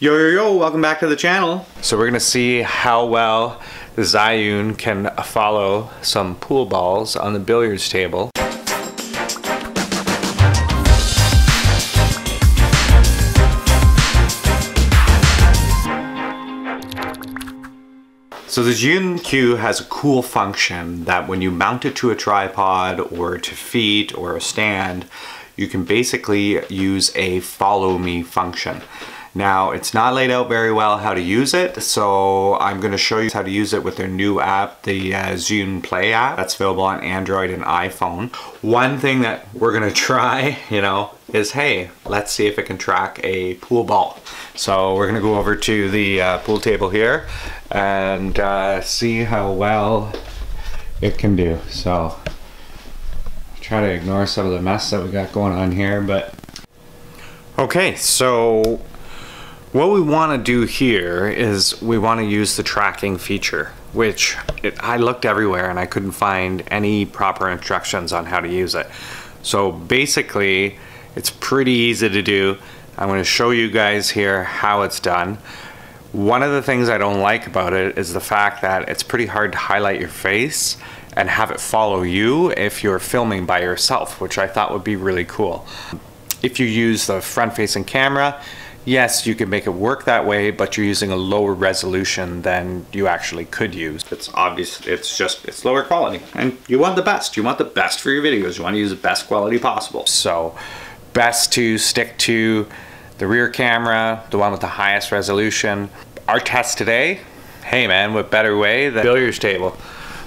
Yo, yo, yo, welcome back to the channel. So we're gonna see how well the Zhiyun can follow some pool balls on the billiards table. So the Zhiyun cue has a cool function that when you mount it to a tripod or to feet or a stand, you can basically use a follow me function. Now, it's not laid out very well how to use it, so I'm going to show you how to use it with their new app, the Zhiyun Play app. That's available on Android and iPhone. One thing that we're going to try, is, hey, let's see if it can track a pool ball. So we're going to go over to the pool table here and see how well it can do. So try to ignore some of the mess that we got going on here, but okay, so what we want to do here is we want to use the tracking feature, which I looked everywhere and I couldn't find any proper instructions on how to use it. So basically, it's pretty easy to do. I'm going to show you guys here how it's done. One of the things I don't like about it is the fact that it's pretty hard to highlight your face and have it follow you if you're filming by yourself, which I thought would be really cool. If you use the front-facing camera, yes, you can make it work that way, but you're using a lower resolution than you actually could use. It's obvious, it's lower quality. And you want the best. You want the best for your videos. You want to use the best quality possible. So, best to stick to the rear camera, the one with the highest resolution. Our test today, hey man, what better way than billiards table.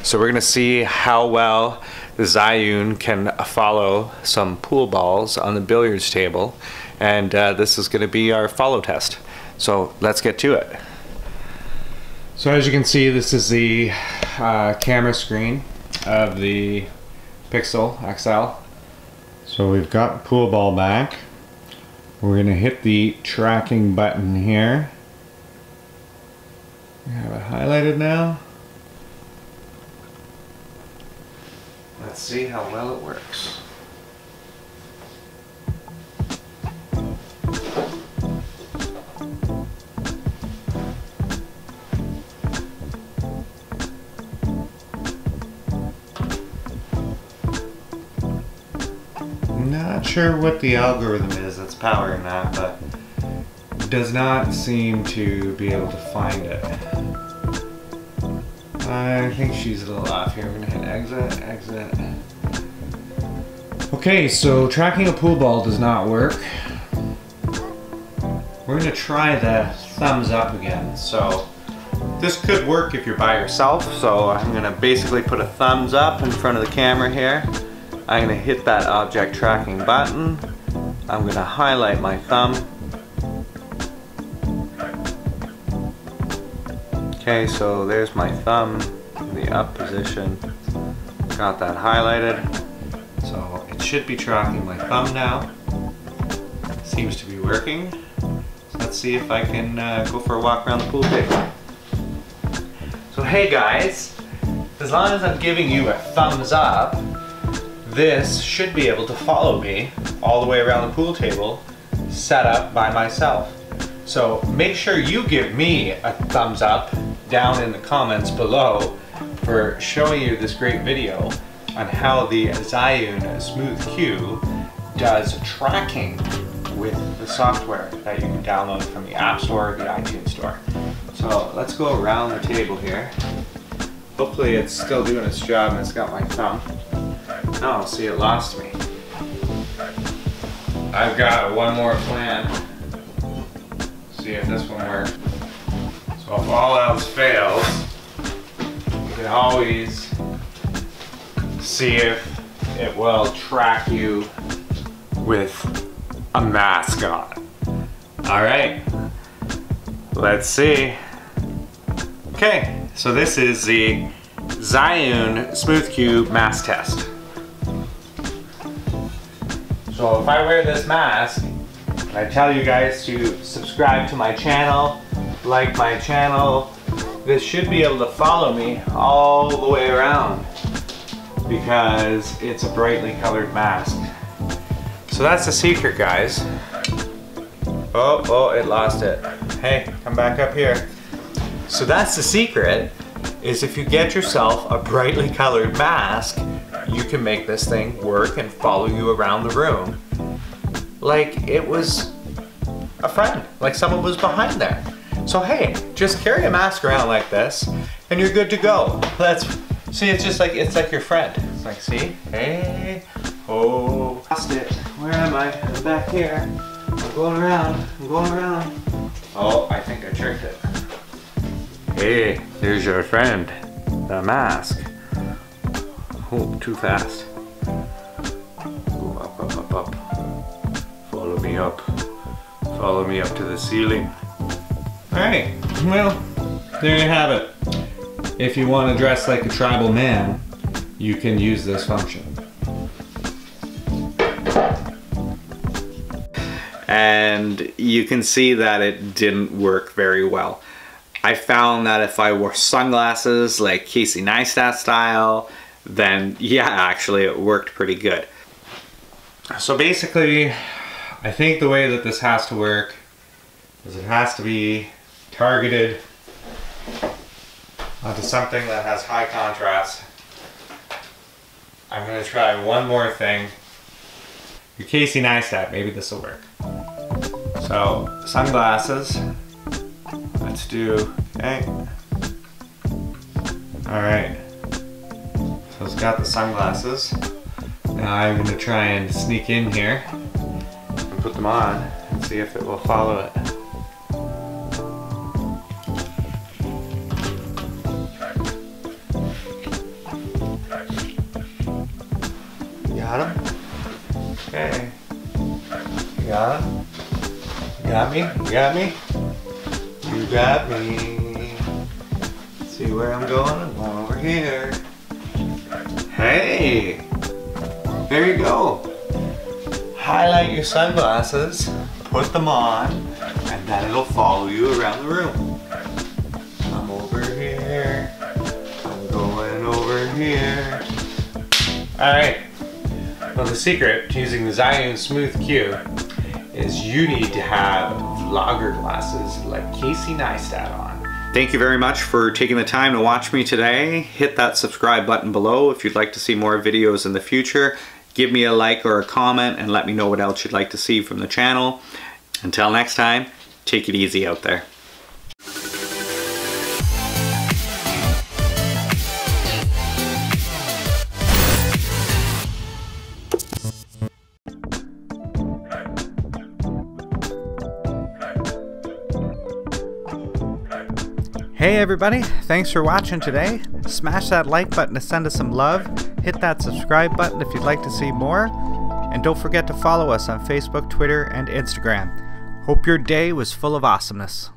So we're gonna see how well the Zhiyun can follow some pool balls on the billiards table. And this is going to be our follow test. So let's get to it. So as you can see, this is the camera screen of the Pixel XL. So we've got pool ball back. We're going to hit the tracking button here. I have it highlighted now. Let's see how well it works. Not sure what the algorithm is that's powering that, but it does not seem to be able to find it. I think she's a little off here. We're gonna hit exit, exit. Okay, so tracking a pool ball does not work. We're gonna try the thumbs up again. So this could work if you're by yourself. So I'm gonna basically put a thumbs up in front of the camera here. I'm going to hit that object tracking button. I'm going to highlight my thumb. Okay, so there's my thumb in the up position. Got that highlighted. So it should be tracking my thumb now. Seems to be working. Let's see if I can go for a walk around the pool table. So hey guys, as long as I'm giving you a thumbs up, this should be able to follow me all the way around the pool table set up by myself. So make sure you give me a thumbs up down in the comments below for showing you this great video on how the Zhiyun Smooth Cue does tracking with the software that you can download from the App Store or the iTunes Store. So let's go around the table here. Hopefully it's still doing its job and it's got my thumb. Oh, see, it lost me. I've got one more plan. See if this one works. So if all else fails, you can always see if it will track you with a mask on. Alright, let's see. Okay, so this is the Zhiyun Smooth Cue mask test. So if I wear this mask, and I tell you guys to subscribe to my channel, like my channel, this should be able to follow me all the way around because it's a brightly colored mask. So that's the secret, guys. Oh, it lost it. Hey, come back up here. So that's the secret, is if you get yourself a brightly colored mask, you can make this thing work and follow you around the room like it was a friend, like someone was behind there. So hey, just carry a mask around like this and you're good to go. See, it's just like, it's like your friend. It's like, see, hey, oh, lost it. Where am I? I'm back here. I'm going around, Oh, I think I tricked it. Hey, there's your friend, the mask. Oh, too fast. Go up, up, up, up. Follow me up. Follow me up to the ceiling. Alright, well, there you have it. If you want to dress like a tribal man, you can use this function. And you can see that it didn't work very well. I found that if I wore sunglasses like Casey Neistat style, then yeah, actually it worked pretty good. So basically, I think the way that this has to work is it has to be targeted onto something that has high contrast. I'm going to try one more thing. Your Casey Neistat, maybe this will work. So, sunglasses. Let's do, okay. Alright. So it's got the sunglasses. Now I'm going to try and sneak in here and put them on and see if it will follow it. You got him? Okay. You got him? You got me? You got me? You got me. See where I'm going? I'm going over here. Hey! There you go. Highlight your sunglasses, put them on, and then it'll follow you around the room. I'm over here. I'm going over here. Alright. Well, the secret to using the Zhiyun Smooth Q is you need to have vlogger glasses like Casey Neistat on. Thank you very much for taking the time to watch me today. Hit that subscribe button below if you'd like to see more videos in the future. Give me a like or a comment and let me know what else you'd like to see from the channel. Until next time, take it easy out there. Hey everybody, thanks for watching today. Smash that like button to send us some love. Hit that subscribe button if you'd like to see more. And don't forget to follow us on Facebook, Twitter, and Instagram. Hope your day was full of awesomeness.